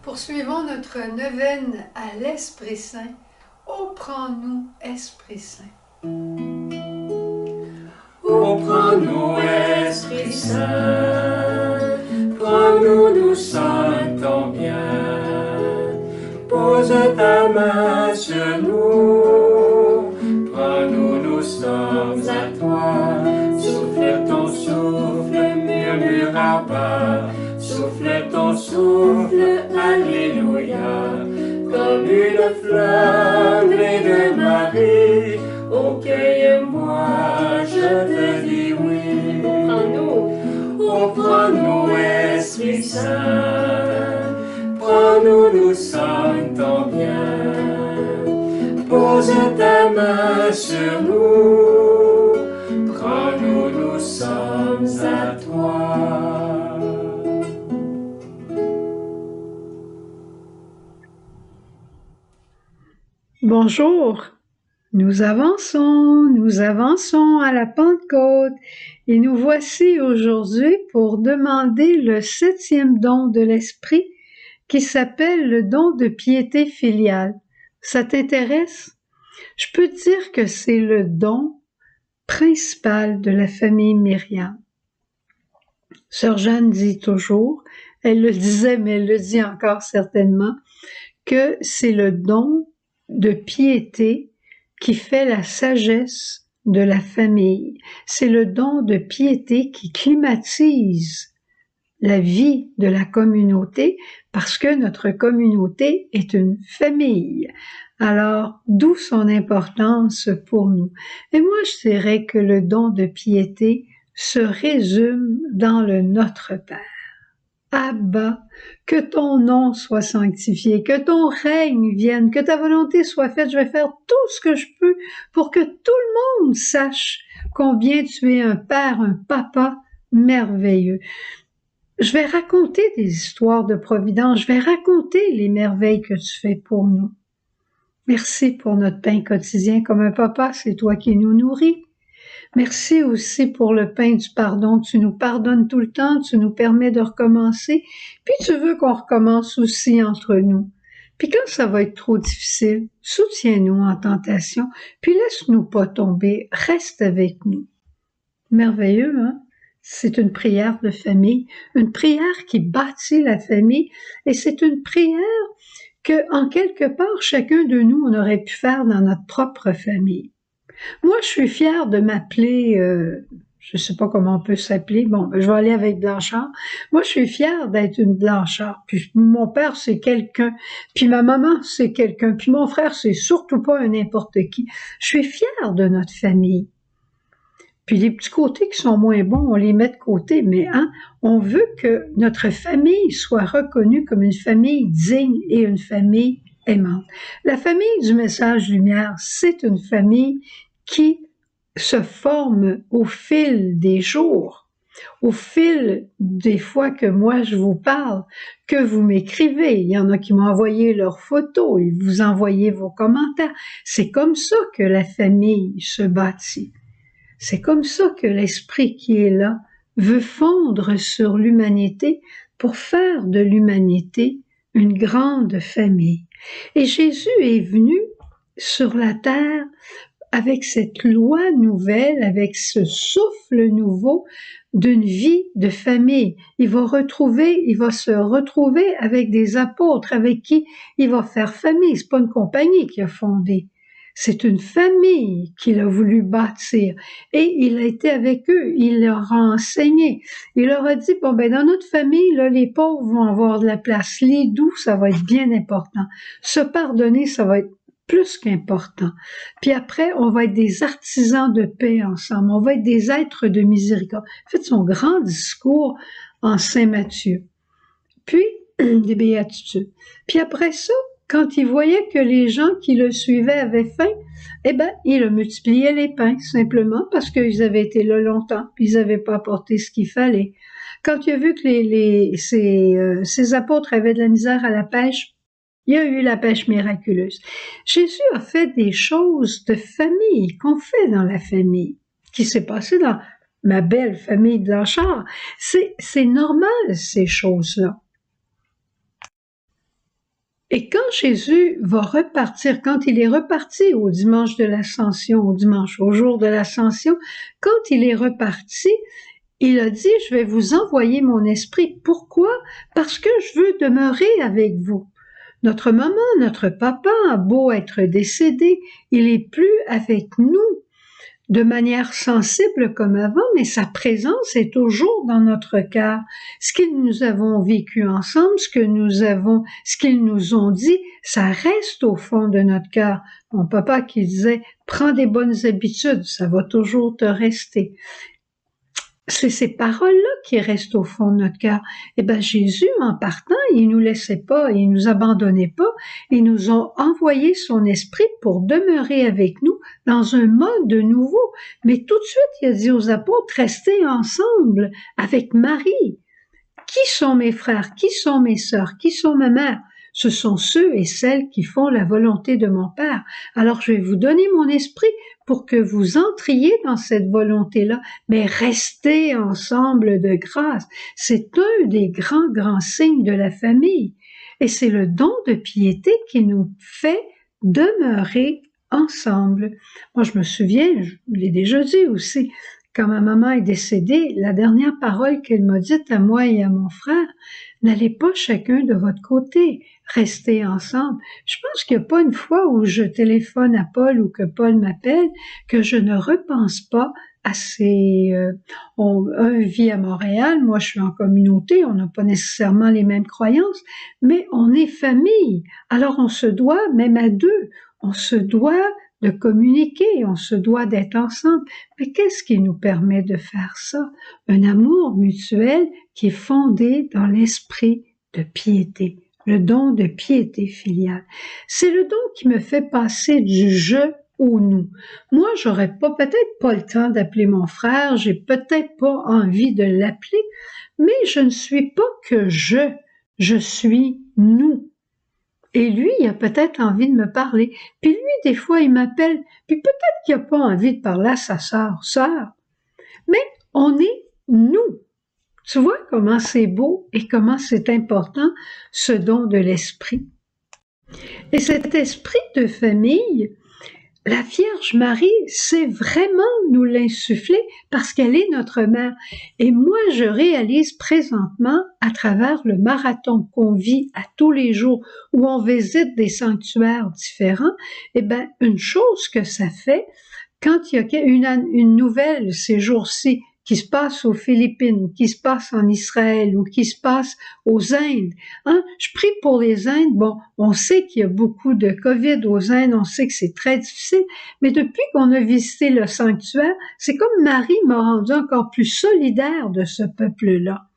Poursuivons notre neuvaine à l'Esprit Saint. Ô prends-nous, Esprit Saint. Ô prends-nous, Esprit Saint, prends-nous, nous sentons bien. Pose ta main sur nous, prends-nous, nous sommes à toi. Souffle ton souffle, murmure à bas. Souffle ton souffle, alléluia. Comme une flamme de Marie, oh cueille-moi, je te dis oui. Oh prends-nous, Esprit Saint, prends-nous, nous sentons bien. Pose ta main sur nous, prends-nous, nous sommes à toi. Bonjour, nous avançons à la Pentecôte et nous voici aujourd'hui pour demander le 7e don de l'Esprit qui s'appelle le don de piété filiale. Ça t'intéresse? Je peux te dire que c'est le don principal de la famille Myriam. Sœur Jeanne dit toujours, elle le disait mais elle le dit encore certainement, que c'est le don de piété qui fait la sagesse de la famille. C'est le don de piété qui climatise la vie de la communauté parce que notre communauté est une famille. Alors, d'où son importance pour nous? Et moi, je dirais que le don de piété se résume dans le Notre Père. Abba, que ton nom soit sanctifié, que ton règne vienne, que ta volonté soit faite. Je vais faire tout ce que je peux pour que tout le monde sache combien tu es un père, un papa merveilleux. Je vais raconter des histoires de providence, je vais raconter les merveilles que tu fais pour nous. Merci pour notre pain quotidien. Comme un papa, c'est toi qui nous nourris. Merci aussi pour le pain du pardon. Tu nous pardonnes tout le temps, tu nous permets de recommencer, puis tu veux qu'on recommence aussi entre nous. Puis quand ça va être trop difficile, soutiens-nous en tentation, puis laisse-nous pas tomber, reste avec nous. Merveilleux, hein? C'est une prière de famille, une prière qui bâtit la famille, et c'est une prière que, en quelque part, chacun de nous, on aurait pu faire dans notre propre famille. Moi, je suis fière de m'appeler, je sais pas comment on peut s'appeler, bon, je vais aller avec Blanchard. Moi, je suis fière d'être une Blanchard. Puis mon père, c'est quelqu'un. Puis ma maman, c'est quelqu'un. Puis mon frère, c'est surtout pas un n'importe qui. Je suis fière de notre famille. Puis les petits côtés qui sont moins bons, on les met de côté, mais on veut que notre famille soit reconnue comme une famille digne et une famille aimante. La famille du Message Lumière, c'est une famille qui se forme au fil des jours, au fil des fois que moi je vous parle, que vous m'écrivez. Il y en a qui m'ont envoyé leurs photos, et vous envoyez vos commentaires. C'est comme ça que la famille se bâtit. C'est comme ça que l'esprit qui est là veut fondre sur l'humanité pour faire de l'humanité une grande famille. Et Jésus est venu sur la terre avec cette loi nouvelle, avec ce souffle nouveau d'une vie de famille. Il va se retrouver avec des apôtres avec qui il va faire famille. C'est pas une compagnie qu'il a fondée. C'est une famille qu'il a voulu bâtir. Et il a été avec eux, il leur a enseigné. Il leur a dit, bon, ben, dans notre famille, là, les pauvres vont avoir de la place. Les doux, ça va être bien important. Se pardonner, ça va être plus qu'important. Puis après, on va être des artisans de paix ensemble. On va être des êtres de miséricorde. Faites son grand discours en Saint Matthieu. Puis, des béatitudes. Puis après ça, quand il voyait que les gens qui le suivaient avaient faim, eh ben, il a multiplié les pains, simplement parce qu'ils avaient été là longtemps, puis ils n'avaient pas apporté ce qu'il fallait. Quand il a vu que ses apôtres avaient de la misère à la pêche, il y a eu la pêche miraculeuse. Jésus a fait des choses de famille, qu'on fait dans la famille, qui s'est passé dans ma belle famille Blanchard. C'est normal, ces choses-là. Et quand Jésus va repartir, quand il est reparti au dimanche de l'Ascension, au jour de l'Ascension, quand il est reparti, il a dit, je vais vous envoyer mon esprit. Pourquoi? Parce que je veux demeurer avec vous. Notre maman, notre papa a beau être décédé, il est plus avec nous de manière sensible comme avant, mais sa présence est toujours dans notre cœur. Ce que nous avons vécu ensemble, ce qu'ils nous ont dit, ça reste au fond de notre cœur. Mon papa qui disait, prends des bonnes habitudes, ça va toujours te rester. C'est ces paroles-là qui restent au fond de notre cœur. Eh bien, Jésus, en partant, il nous laissait pas, il nous abandonnait pas, il nous a envoyé son esprit pour demeurer avec nous dans un mode nouveau. Mais tout de suite, il a dit aux apôtres, restez ensemble avec Marie. Qui sont mes frères? Qui sont mes sœurs? Qui sont ma mère? Ce sont ceux et celles qui font la volonté de mon Père. Alors je vais vous donner mon esprit pour que vous entriez dans cette volonté-là, mais restez ensemble de grâce. C'est un des grands signes de la famille. Et c'est le don de piété qui nous fait demeurer ensemble. Moi, je me souviens, je l'ai déjà dit aussi, quand ma maman est décédée, la dernière parole qu'elle m'a dite à moi et à mon frère, n'allez pas chacun de votre côté, restez ensemble. Je pense qu'il n'y a pas une fois où je téléphone à Paul ou que Paul m'appelle que je ne repense pas à un vit à Montréal, moi je suis en communauté, on n'a pas nécessairement les mêmes croyances, mais on est famille. Alors on se doit, même à deux, on se doit de communiquer, on se doit d'être ensemble. Mais qu'est-ce qui nous permet de faire ça? Un amour mutuel qui est fondé dans l'esprit de piété, le don de piété filiale. C'est le don qui me fait passer du je au nous. Moi, j'aurais peut-être pas le temps d'appeler mon frère, j'ai peut-être pas envie de l'appeler, mais je ne suis pas que je suis nous. Et lui, il a peut-être envie de me parler. Puis lui, des fois, il m'appelle. Puis peut-être qu'il n'a pas envie de parler à sa sœur. Mais on est nous. Tu vois comment c'est beau et comment c'est important, ce don de l'esprit. Et cet esprit de famille, la Vierge Marie sait vraiment nous l'insuffler parce qu'elle est notre mère. Et moi, je réalise présentement, à travers le marathon qu'on vit à tous les jours, où on visite des sanctuaires différents, eh bien, une chose que ça fait, quand il y a une nouvelle ces jours-ci qui se passe aux Philippines, qui se passe en Israël ou qui se passe aux Indes. Hein? Je prie pour les Indes. Bon, on sait qu'il y a beaucoup de COVID aux Indes, on sait que c'est très difficile, mais depuis qu'on a visité le sanctuaire, c'est comme Marie m'a rendu encore plus solidaire de ce peuple-là.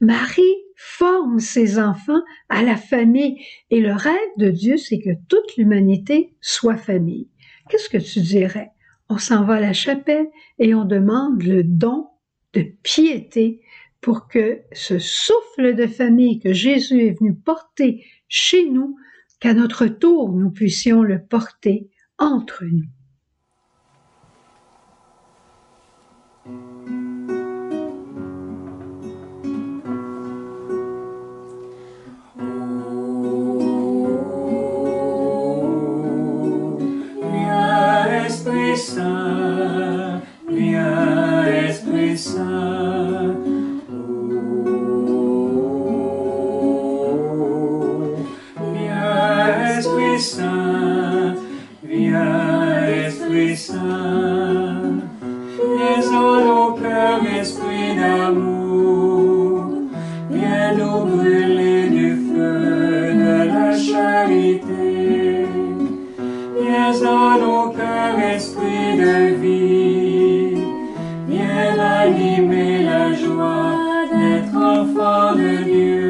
Marie forme ses enfants à la famille et le rêve de Dieu, c'est que toute l'humanité soit famille. Qu'est-ce que tu dirais? On s'en va à la chapelle et on demande le don de piété pour que ce souffle de famille que Jésus est venu porter chez nous, qu'à notre tour nous puissions le porter entre nous. Saint, viens Esprit Saint. Viens Esprit Saint, viens Esprit Saint. Viens en nos cœurs, esprit d'amour. Viens nous brûler du feu de la charité. Viens en nos cœurs, esprit de vie, viens animer la joie d'être enfant de Dieu.